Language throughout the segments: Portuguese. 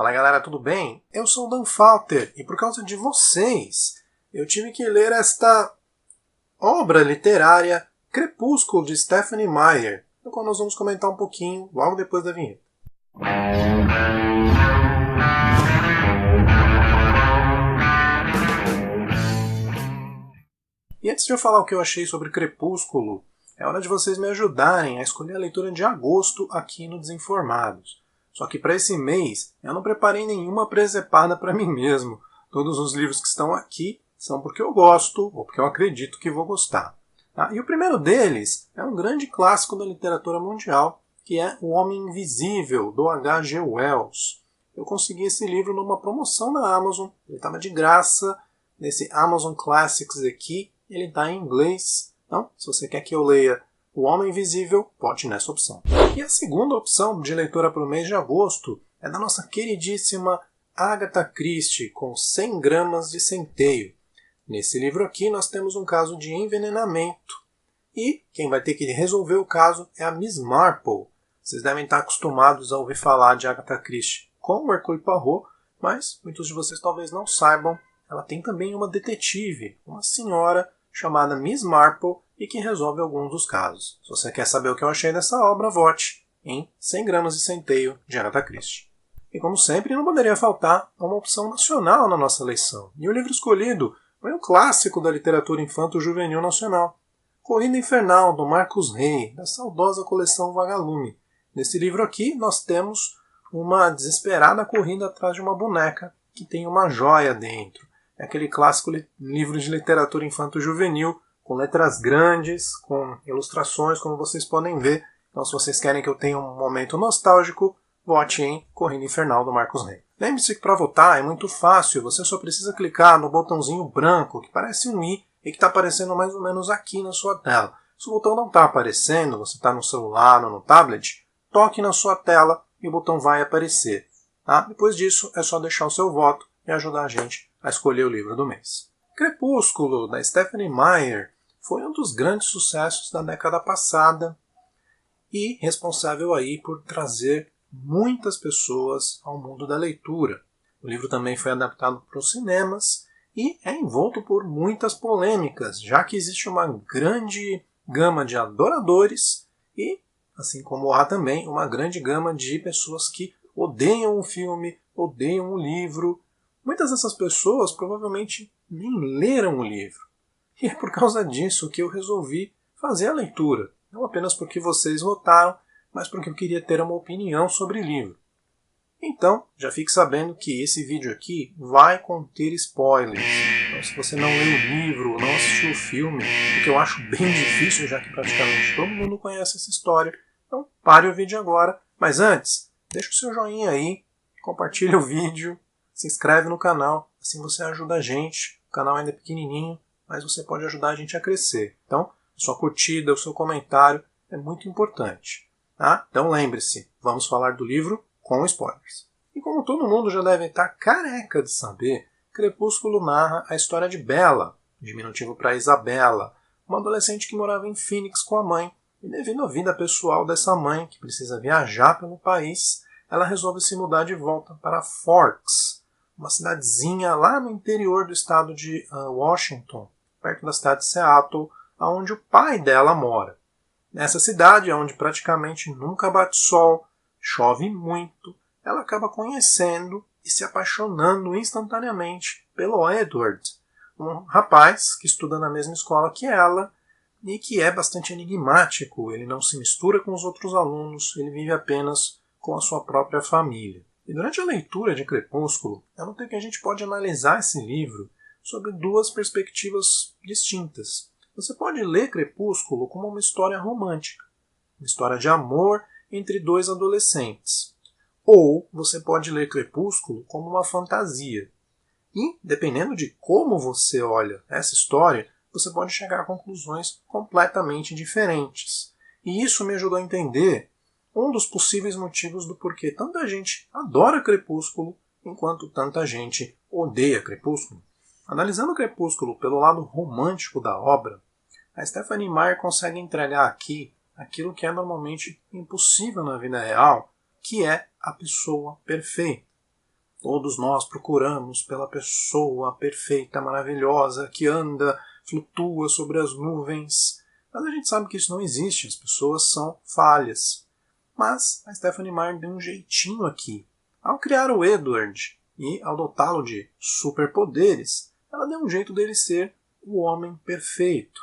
Fala galera, tudo bem? Eu sou o Dan Falter e por causa de vocês eu tive que ler esta obra literária Crepúsculo de Stephenie Meyer, do qual nós vamos comentar um pouquinho logo depois da vinheta. E antes de eu falar o que eu achei sobre Crepúsculo, é hora de vocês me ajudarem a escolher a leitura de agosto aqui no Desinformados. Só que para esse mês eu não preparei nenhuma presepada para mim mesmo. Todos os livros que estão aqui são porque eu gosto ou porque eu acredito que vou gostar. Tá? E o primeiro deles é um grande clássico da literatura mundial, que é O Homem Invisível, do H.G. Wells. Eu consegui esse livro numa promoção na Amazon, ele estava de graça nesse Amazon Classics aqui, ele está em inglês. Então, se você quer que eu leia O Homem Invisível, pode ir nessa opção. E a segunda opção de leitura para o mês de agosto é da nossa queridíssima Agatha Christie, com 100 gramas de centeio. Nesse livro aqui nós temos um caso de envenenamento. E quem vai ter que resolver o caso é a Miss Marple. Vocês devem estar acostumados a ouvir falar de Agatha Christie com o Hercule Poirot, mas muitos de vocês talvez não saibam, ela tem também uma detetive, uma senhora chamada Miss Marple, e que resolve alguns dos casos. Se você quer saber o que eu achei dessa obra, vote em 100 gramas de centeio de Agatha Christie. E como sempre, não poderia faltar uma opção nacional na nossa eleição. E o livro escolhido foi um clássico da literatura infanto-juvenil nacional, Corrida Infernal, do Marcos Rey, da saudosa coleção Vagalume. Nesse livro aqui, nós temos uma desesperada corrida atrás de uma boneca que tem uma joia dentro. É aquele clássico livro de literatura infanto-juvenil, com letras grandes, com ilustrações, como vocês podem ver. Então, se vocês querem que eu tenha um momento nostálgico, vote em Corrida Infernal, do Marcos Rey. Lembre-se que para votar é muito fácil, você só precisa clicar no botãozinho branco, que parece um i, e que está aparecendo mais ou menos aqui na sua tela. Se o botão não está aparecendo, você está no celular ou no tablet, toque na sua tela e o botão vai aparecer. Tá? Depois disso, é só deixar o seu voto e ajudar a gente a escolher o livro do mês. Crepúsculo, da Stephenie Meyer, foi um dos grandes sucessos da década passada e responsável aí por trazer muitas pessoas ao mundo da leitura. O livro também foi adaptado para os cinemas e é envolto por muitas polêmicas, já que existe uma grande gama de adoradores e, assim como há também uma grande gama de pessoas que odeiam o filme, odeiam o livro. Muitas dessas pessoas provavelmente nem leram o livro. E é por causa disso que eu resolvi fazer a leitura. Não apenas porque vocês votaram, mas porque eu queria ter uma opinião sobre o livro. Então, já fique sabendo que esse vídeo aqui vai conter spoilers. Então, se você não leu o livro ou não assistiu o filme, o que eu acho bem difícil, já que praticamente todo mundo conhece essa história, então pare o vídeo agora. Mas antes, deixa o seu joinha aí, compartilha o vídeo, se inscreve no canal, assim você ajuda a gente. O canal ainda é pequenininho, mas você pode ajudar a gente a crescer. Então, a sua curtida, o seu comentário é muito importante. Tá? Então lembre-se, vamos falar do livro com spoilers. E como todo mundo já deve estar careca de saber, Crepúsculo narra a história de Bella, diminutivo para Isabela, uma adolescente que morava em Phoenix com a mãe, e devido à vida pessoal dessa mãe, que precisa viajar pelo país, ela resolve se mudar de volta para Forks, uma cidadezinha lá no interior do estado de Washington, perto da cidade de Seattle, onde o pai dela mora. Nessa cidade, onde praticamente nunca bate sol, chove muito, ela acaba conhecendo e se apaixonando instantaneamente pelo Edward, um rapaz que estuda na mesma escola que ela e que é bastante enigmático. Ele não se mistura com os outros alunos, ele vive apenas com a sua própria família. E durante a leitura de Crepúsculo, eu notei que a gente pode analisar esse livro sob duas perspectivas distintas. Você pode ler Crepúsculo como uma história romântica, uma história de amor entre dois adolescentes. Ou você pode ler Crepúsculo como uma fantasia. E, dependendo de como você olha essa história, você pode chegar a conclusões completamente diferentes. E isso me ajudou a entender um dos possíveis motivos do porquê tanta gente adora Crepúsculo, enquanto tanta gente odeia Crepúsculo. Analisando Crepúsculo pelo lado romântico da obra, a Stephenie Meyer consegue entregar aqui aquilo que é normalmente impossível na vida real, que é a pessoa perfeita. Todos nós procuramos pela pessoa perfeita, maravilhosa, que anda, flutua sobre as nuvens. Mas a gente sabe que isso não existe, as pessoas são falhas. Mas a Stephenie Meyer deu um jeitinho aqui. Ao criar o Edward e ao dotá-lo de superpoderes, ela deu um jeito dele ser o homem perfeito.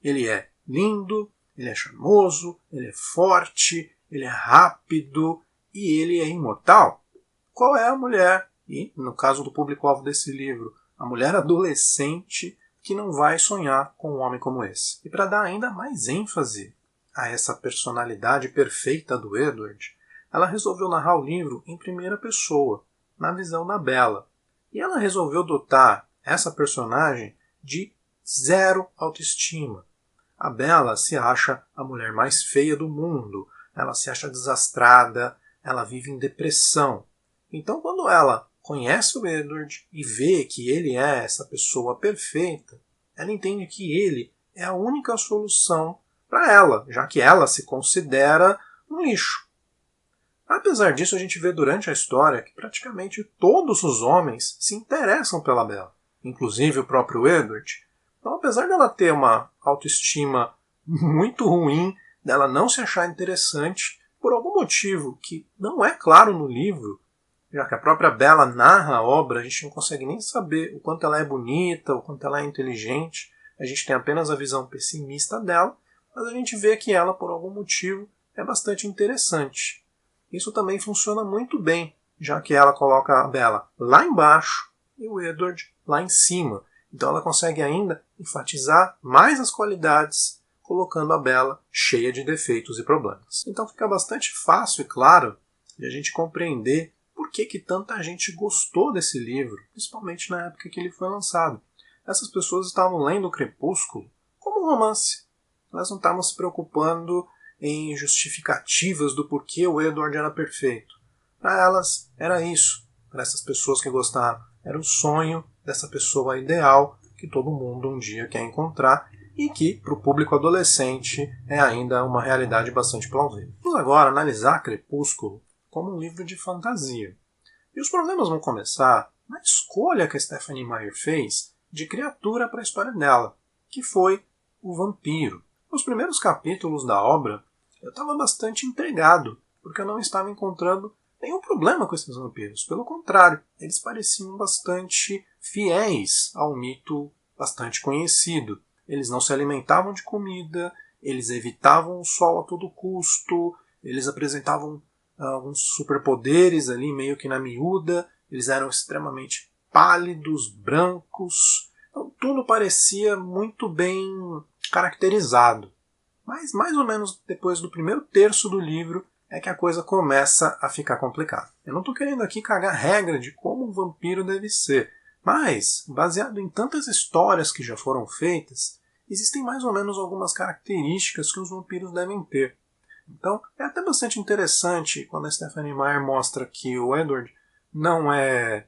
Ele é lindo, ele é charmoso, ele é forte, ele é rápido e ele é imortal. Qual é a mulher, e no caso do público-alvo desse livro, a mulher adolescente que não vai sonhar com um homem como esse? E para dar ainda mais ênfase a essa personalidade perfeita do Edward, ela resolveu narrar o livro em primeira pessoa, na visão da Bella. E ela resolveu dotar essa personagem de zero autoestima. A Bella se acha a mulher mais feia do mundo, ela se acha desastrada, ela vive em depressão. Então, quando ela conhece o Edward e vê que ele é essa pessoa perfeita, ela entende que ele é a única solução para ela, já que ela se considera um lixo. Apesar disso, a gente vê durante a história que praticamente todos os homens se interessam pela Bella, inclusive o próprio Edward. Então, apesar dela ter uma autoestima muito ruim, dela não se achar interessante, por algum motivo que não é claro no livro, já que a própria Bella narra a obra, a gente não consegue nem saber o quanto ela é bonita, o quanto ela é inteligente, a gente tem apenas a visão pessimista dela, mas a gente vê que ela, por algum motivo, é bastante interessante. Isso também funciona muito bem, já que ela coloca a Bella lá embaixo e o Edward lá em cima. Então ela consegue ainda enfatizar mais as qualidades, colocando a Bella cheia de defeitos e problemas. Então fica bastante fácil e claro de a gente compreender por que tanta gente gostou desse livro, principalmente na época que ele foi lançado. Essas pessoas estavam lendo o Crepúsculo como um romance. Elas não estavam se preocupando em justificativas do porquê o Edward era perfeito. Para elas, era isso. Para essas pessoas que gostaram, era o sonho dessa pessoa ideal que todo mundo um dia quer encontrar e que, para o público adolescente, é ainda uma realidade bastante plausível. Vamos agora analisar Crepúsculo como um livro de fantasia. E os problemas vão começar na escolha que a Stephenie Meyer fez de criatura para a história dela, que foi o vampiro. Nos primeiros capítulos da obra, eu estava bastante intrigado, porque eu não estava encontrando nenhum problema com esses vampiros. Pelo contrário, eles pareciam bastante fiéis ao mito bastante conhecido. Eles não se alimentavam de comida, eles evitavam o sol a todo custo, eles apresentavam alguns superpoderes ali meio que na miúda, eles eram extremamente pálidos, brancos, então tudo parecia muito bem caracterizado. Mas mais ou menos depois do primeiro terço do livro é que a coisa começa a ficar complicada. Eu não estou querendo aqui cagar regra de como um vampiro deve ser, mas, baseado em tantas histórias que já foram feitas, existem mais ou menos algumas características que os vampiros devem ter. Então, é até bastante interessante quando a Stephenie Meyer mostra que o Edward não é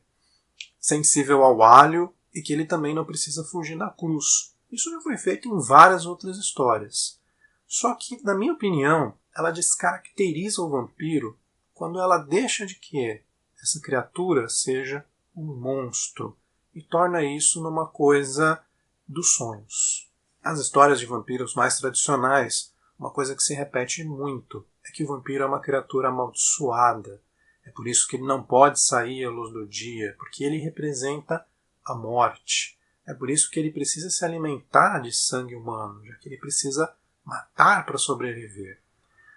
sensível ao alho e que ele também não precisa fugir da cruz. Isso já foi feito em várias outras histórias. Só que, na minha opinião, ela descaracteriza o vampiro quando ela deixa de que essa criatura seja um monstro e torna isso numa coisa dos sonhos. As histórias de vampiros mais tradicionais, uma coisa que se repete muito é que o vampiro é uma criatura amaldiçoada. É por isso que ele não pode sair à luz do dia, porque ele representa a morte. É por isso que ele precisa se alimentar de sangue humano, já que ele precisa matar para sobreviver.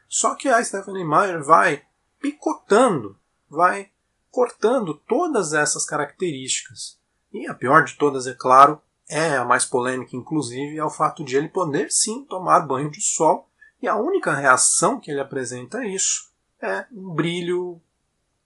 Só que a Stephenie Meyer vai picotando, vai cortando todas essas características. E a pior de todas, é claro, é a mais polêmica inclusive, é o fato de ele poder sim tomar banho de sol, e a única reação que ele apresenta a isso é um brilho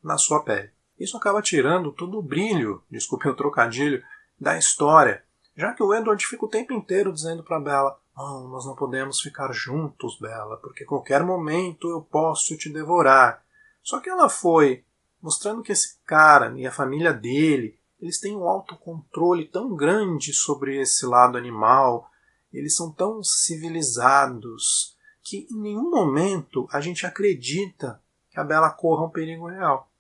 na sua pele. Isso acaba tirando todo o brilho, desculpem o trocadilho, da história, já que o Edward fica o tempo inteiro dizendo para Bella: "Oh, nós não podemos ficar juntos, Bella, porque a qualquer momento eu posso te devorar." Só que ela foi mostrando que esse cara e a família dele, eles têm um autocontrole tão grande sobre esse lado animal, eles são tão civilizados, que em nenhum momento a gente acredita que a Bella corra um perigo real.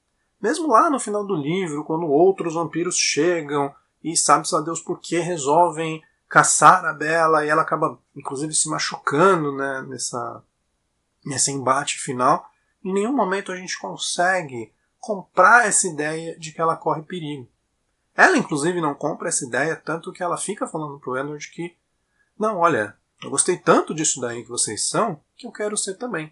Mesmo lá no final do livro, quando outros vampiros chegam e sabe-se a Deus por que resolvem caçar a Bella e ela acaba inclusive se machucando, né, nesse embate final, em nenhum momento a gente consegue comprar essa ideia de que ela corre perigo. Ela inclusive não compra essa ideia, tanto que ela fica falando pro Edward que não, olha, eu gostei tanto disso daí que vocês são, que eu quero ser também.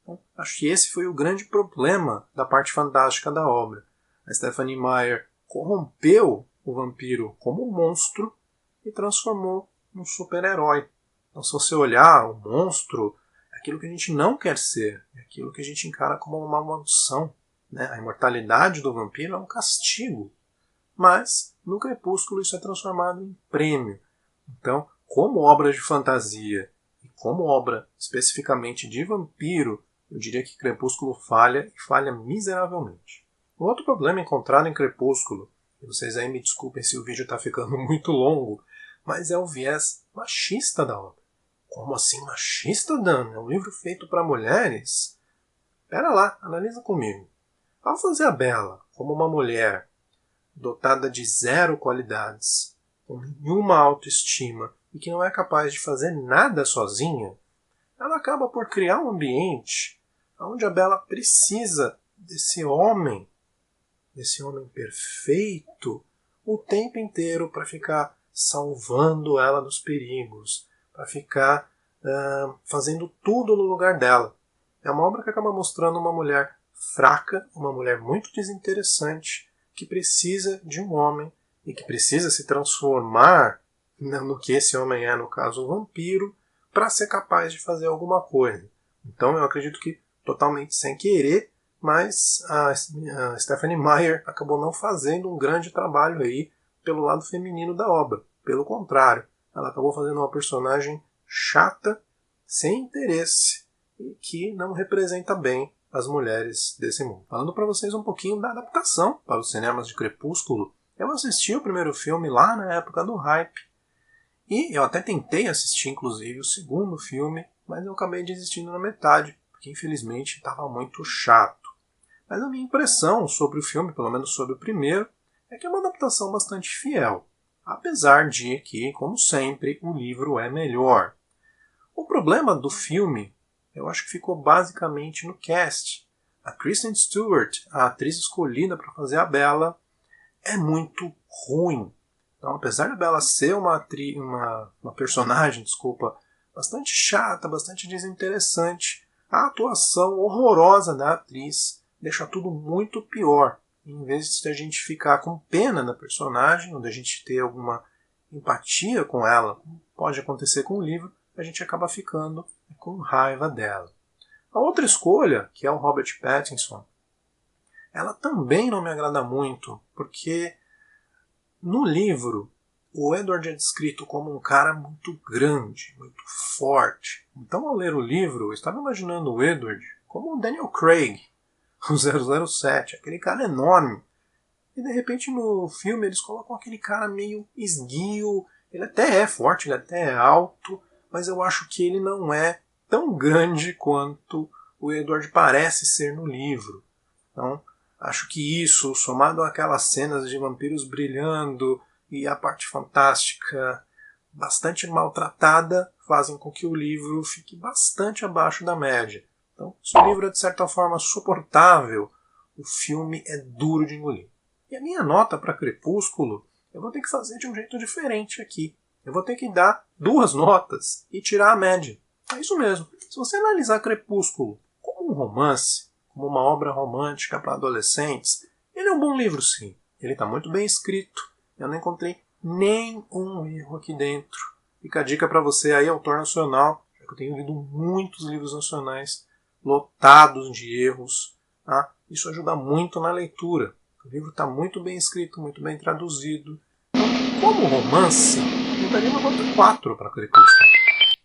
Então, acho que esse foi o grande problema da parte fantástica da obra. A Stephenie Meyer corrompeu o vampiro como um monstro e transformou num super-herói. Então, se você olhar o monstro, é aquilo que a gente não quer ser, é aquilo que a gente encara como uma maldição. Né? A imortalidade do vampiro é um castigo. Mas, no Crepúsculo, isso é transformado em prêmio. Então, como obra de fantasia e como obra especificamente de vampiro, eu diria que Crepúsculo falha e falha miseravelmente. Um outro problema encontrado em Crepúsculo, e vocês aí me desculpem se o vídeo está ficando muito longo, mas é o viés machista da obra. Como assim machista, Dan? É um livro feito para mulheres? Pera lá, analisa comigo. Ao fazer a Bella como uma mulher dotada de zero qualidades, com nenhuma autoestima e que não é capaz de fazer nada sozinha, ela acaba por criar um ambiente onde a Bella precisa desse homem perfeito, o tempo inteiro para ficar salvando ela dos perigos, para ficar fazendo tudo no lugar dela. É uma obra que acaba mostrando uma mulher fraca, uma mulher muito desinteressante, que precisa de um homem e que precisa se transformar no que esse homem é, no caso o vampiro, para ser capaz de fazer alguma coisa. Então eu acredito que totalmente sem querer, mas a Stephenie Meyer acabou não fazendo um grande trabalho aí pelo lado feminino da obra. Pelo contrário, ela acabou fazendo uma personagem chata, sem interesse, e que não representa bem as mulheres desse mundo. Falando para vocês um pouquinho da adaptação para os cinemas de Crepúsculo, eu assisti o primeiro filme lá na época do hype, e eu até tentei assistir inclusive o segundo filme, mas eu acabei desistindo na metade, porque infelizmente estava muito chato. Mas a minha impressão sobre o filme, pelo menos sobre o primeiro, é que é uma adaptação bastante fiel, apesar de que, como sempre, o livro é melhor. O problema do filme, eu acho que ficou basicamente no cast. A Kristen Stewart, a atriz escolhida para fazer a Bella, é muito ruim. Então, apesar da Bella ser uma personagem, bastante chata, bastante desinteressante, a atuação horrorosa da atriz deixa tudo muito pior. Em vez de a gente ficar com pena da personagem, ou de a gente ter alguma empatia com ela, como pode acontecer com o livro, a gente acaba ficando com raiva dela. A outra escolha, que é o Robert Pattinson, ela também não me agrada muito, porque no livro o Edward é descrito como um cara muito grande, muito forte. Então, ao ler o livro, eu estava imaginando o Edward como o Daniel Craig, o 007, aquele cara enorme. E de repente no filme eles colocam aquele cara meio esguio. Ele até é forte, ele até é alto, mas eu acho que ele não é tão grande quanto o Edward parece ser no livro. Então, acho que isso, somado àquelas cenas de vampiros brilhando e a parte fantástica bastante maltratada, fazem com que o livro fique bastante abaixo da média. Então, se o livro é de certa forma suportável, o filme é duro de engolir. E a minha nota para Crepúsculo, eu vou ter que fazer de um jeito diferente aqui. Eu vou ter que dar 2 notas e tirar a média. É isso mesmo. Se você analisar Crepúsculo como um romance, como uma obra romântica para adolescentes, ele é um bom livro sim. Ele está muito bem escrito. Eu não encontrei nenhum erro aqui dentro. Fica a dica para você aí, autor nacional, já que eu tenho lido muitos livros nacionais lotados de erros. Tá? Isso ajuda muito na leitura. O livro está muito bem escrito, muito bem traduzido. Então, como romance, eu daria uma nota 4 para Crepúsculo.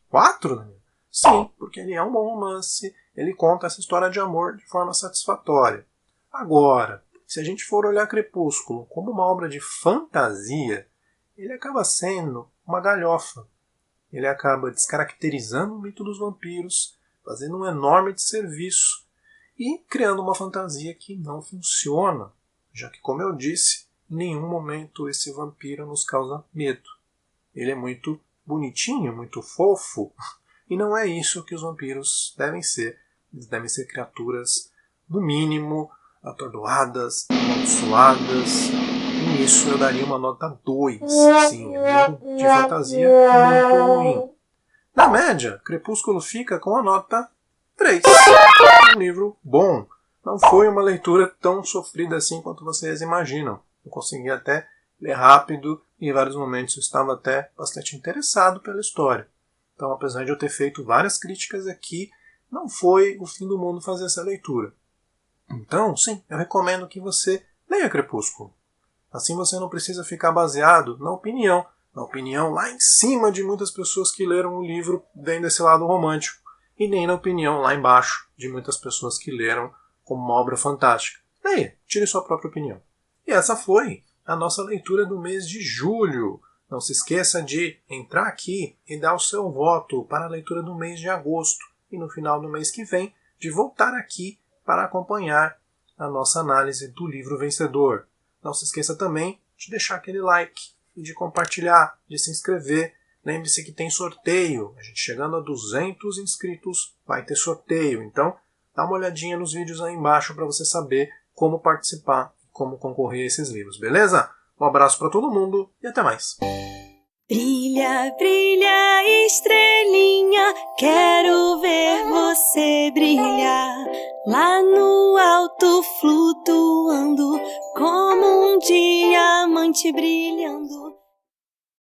4, né? Sim, porque ele é um bom romance, ele conta essa história de amor de forma satisfatória. Agora, se a gente for olhar Crepúsculo como uma obra de fantasia, ele acaba sendo uma galhofa. Ele acaba descaracterizando o mito dos vampiros, fazendo um enorme desserviço. e criando uma fantasia que não funciona, já que, como eu disse, em nenhum momento esse vampiro nos causa medo. Ele é muito bonitinho, muito fofo, e não é isso que os vampiros devem ser. Eles devem ser criaturas, no mínimo, atordoadas, amaldiçoadas, e nisso eu daria uma nota 2. Sim, é um livro de fantasia muito ruim. Na média, Crepúsculo fica com a nota 3. É um livro bom. Não foi uma leitura tão sofrida assim quanto vocês imaginam. Eu consegui até ler rápido e em vários momentos eu estava até bastante interessado pela história. Então, apesar de eu ter feito várias críticas aqui, não foi o fim do mundo fazer essa leitura. Então, sim, eu recomendo que você leia Crepúsculo. Assim você não precisa ficar baseado na opinião lá em cima de muitas pessoas que leram o livro vendo esse lado romântico, e nem na opinião lá embaixo de muitas pessoas que leram como uma obra fantástica. Leia, tire sua própria opinião. E essa foi a nossa leitura do mês de julho. Não se esqueça de entrar aqui e dar o seu voto para a leitura do mês de agosto. E no final do mês que vem, de voltar aqui para acompanhar a nossa análise do livro vencedor. Não se esqueça também de deixar aquele like e de compartilhar, de se inscrever. Lembre-se que tem sorteio. A gente chegando a 200 inscritos vai ter sorteio. Então, dá uma olhadinha nos vídeos aí embaixo para você saber como participar e como concorrer a esses livros, beleza? Um abraço para todo mundo e até mais. Brilha, brilha, estrelinha, quero ver você brilhar. Lá no alto flutuando, como um diamante brilhando.